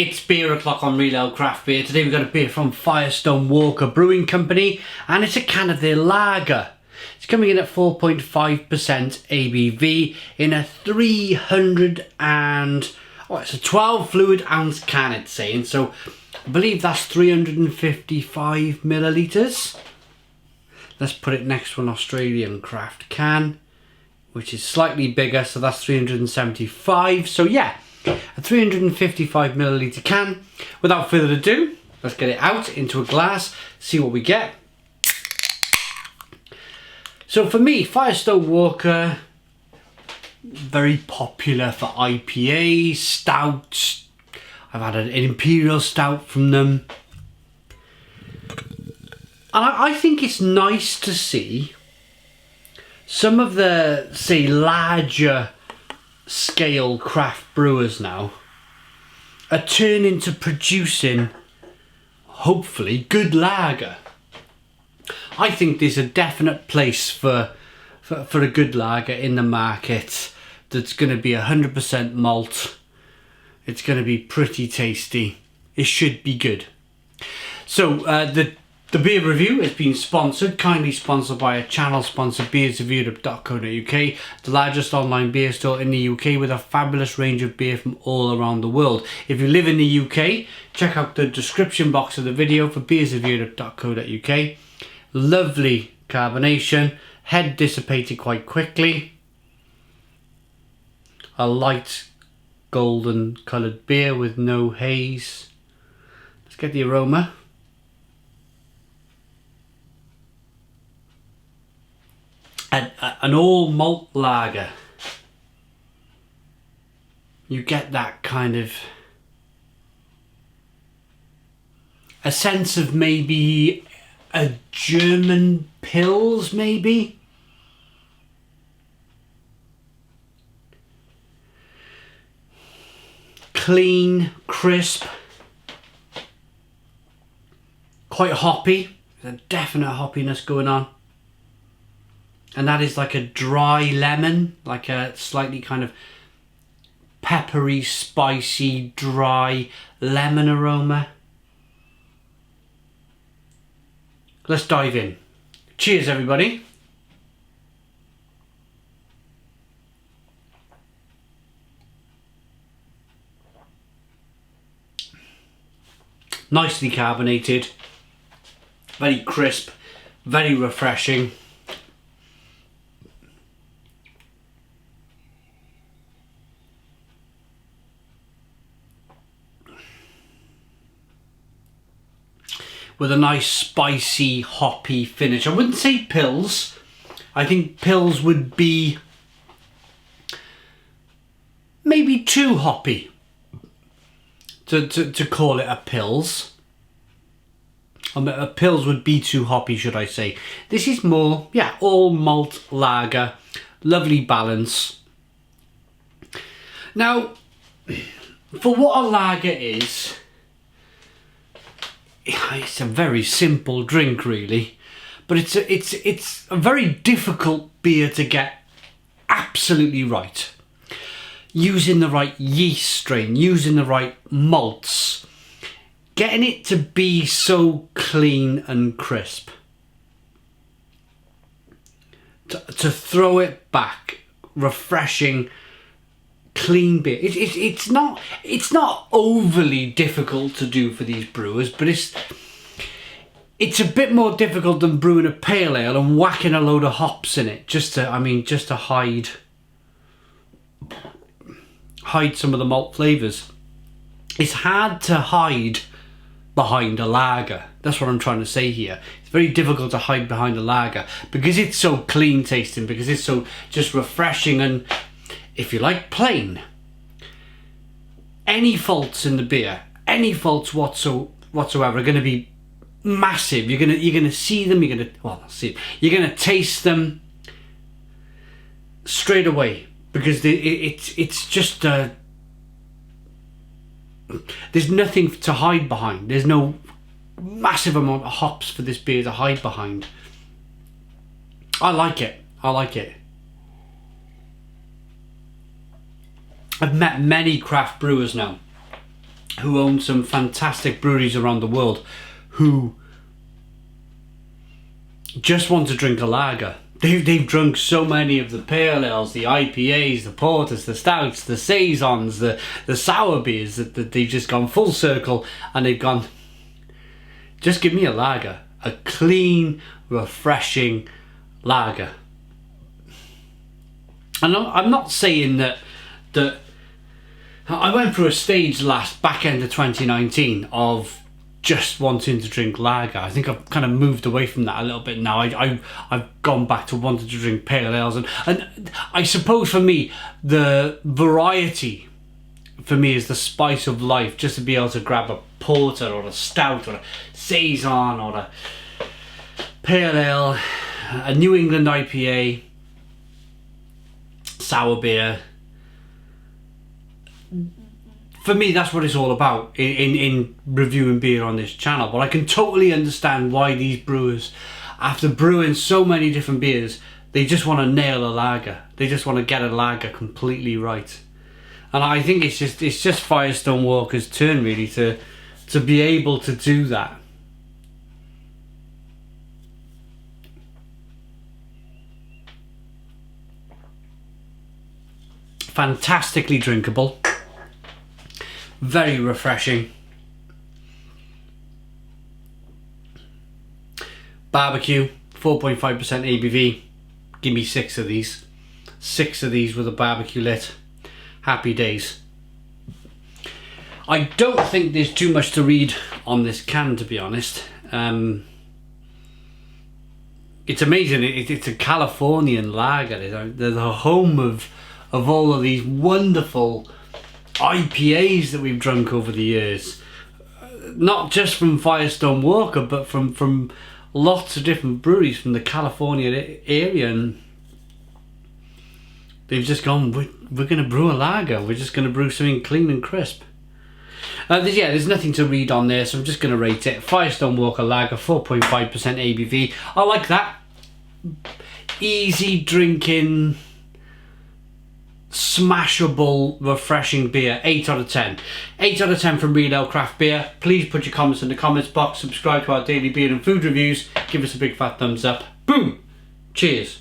It's beer o'clock on Real Ale Craft Beer. Today we've got a beer from Firestone Walker Brewing Company, and it's a can of their lager. It's coming in at 4.5% ABV in a it's a 12 fluid ounce can, it's saying. So I believe that's 355 millilitres. Let's put it next to an Australian craft can, which is slightly bigger, so that's 375. So yeah, a 355 milliliter can. Without further ado, let's get it out into a glass, see what we get. So for me, Firestone Walker, very popular for IPA, stouts. I've had an imperial stout from them. And I think it's nice to see some of the, say, larger scale craft brewers now are turning to producing, hopefully, good lager. I think there's a definite place for a good lager in the market that's going to be 100% malt. It's going to be pretty tasty. It should be good. So the beer review has been kindly sponsored by a channel sponsor, beersofeurope.co.uk, the largest online beer store in the UK with a fabulous range of beer from all around the world. If you live in the UK, check out the description box of the video for beersofeurope.co.uk. Lovely carbonation, head dissipated quite quickly. A light golden coloured beer with no haze. Let's get the aroma. An all malt lager. You get that kind of a sense of maybe a German Pils, maybe. Clean, crisp, quite hoppy. There's a definite hoppiness going on. And that is like a dry lemon, like a slightly kind of peppery, spicy, dry lemon aroma. Let's dive in. Cheers, everybody. Nicely carbonated, very crisp, very refreshing. With a nice spicy hoppy finish. I wouldn't say Pils. I think Pils would be maybe too hoppy to call it a Pils. A Pils would be too hoppy, should I say. This is more, yeah, all malt lager. Lovely balance. Now, for what a lager is, it's a very simple drink, really, but it's a very difficult beer to get absolutely right. Using the right yeast strain, using the right malts, getting it to be so clean and crisp. To throw it back, refreshing, clean beer. It's not overly difficult to do for these brewers, but it's a bit more difficult than brewing a pale ale and whacking a load of hops in it just to hide some of the malt flavours. It's hard to hide behind a lager. That's what I'm trying to say here. It's very difficult to hide behind a lager because it's so clean tasting, because it's so just refreshing and, if you like, plain. Any faults in the beer, any faults whatsoever are going to be massive. You're gonna see them. You're gonna taste them straight away, because it's just there's nothing to hide behind. There's no massive amount of hops for this beer to hide behind. I like it. I've met many craft brewers now, who own some fantastic breweries around the world, who just want to drink a lager. They've drunk so many of the pale ales, the IPAs, the porters, the stouts, the saisons, the sour beers, that they've just gone full circle and they've gone, just give me a lager, a clean, refreshing lager. And I'm not saying that I went through a stage back end of 2019 of just wanting to drink lager. I think I've kind of moved away from that a little bit now. I've gone back to wanting to drink pale ales, and I suppose for me the variety for me is the spice of life. Just to be able to grab a porter or a stout or a saison or a pale ale, a New England IPA, sour beer. For me, that's what it's all about in reviewing beer on this channel. But I can totally understand why these brewers, after brewing so many different beers, they just want to nail a lager. They just want to get a lager completely right. And I think it's just Firestone Walker's turn really to be able to do that. Fantastically drinkable. Very refreshing. Barbecue, 4.5% ABV. Give me 6 of these. 6 of these with a barbecue lit. Happy days. I don't think there's too much to read on this can, to be honest. It's amazing. It's a Californian lager. They're the home of all of these wonderful IPAs that we've drunk over the years, not just from Firestone Walker, but from lots of different breweries from the California area, and they've just gone, we're going to brew a lager, we're just going to brew something clean and crisp. There's nothing to read on there, so I'm just going to rate it. Firestone Walker Lager, 4.5% ABV. I like that. Easy drinking, smashable, refreshing beer. 8 out of 10. 8 out of 10 from Real Ale Craft Beer. Please put your comments in the comments box. Subscribe to our daily beer and food reviews. Give us a big fat thumbs up. Boom. Cheers.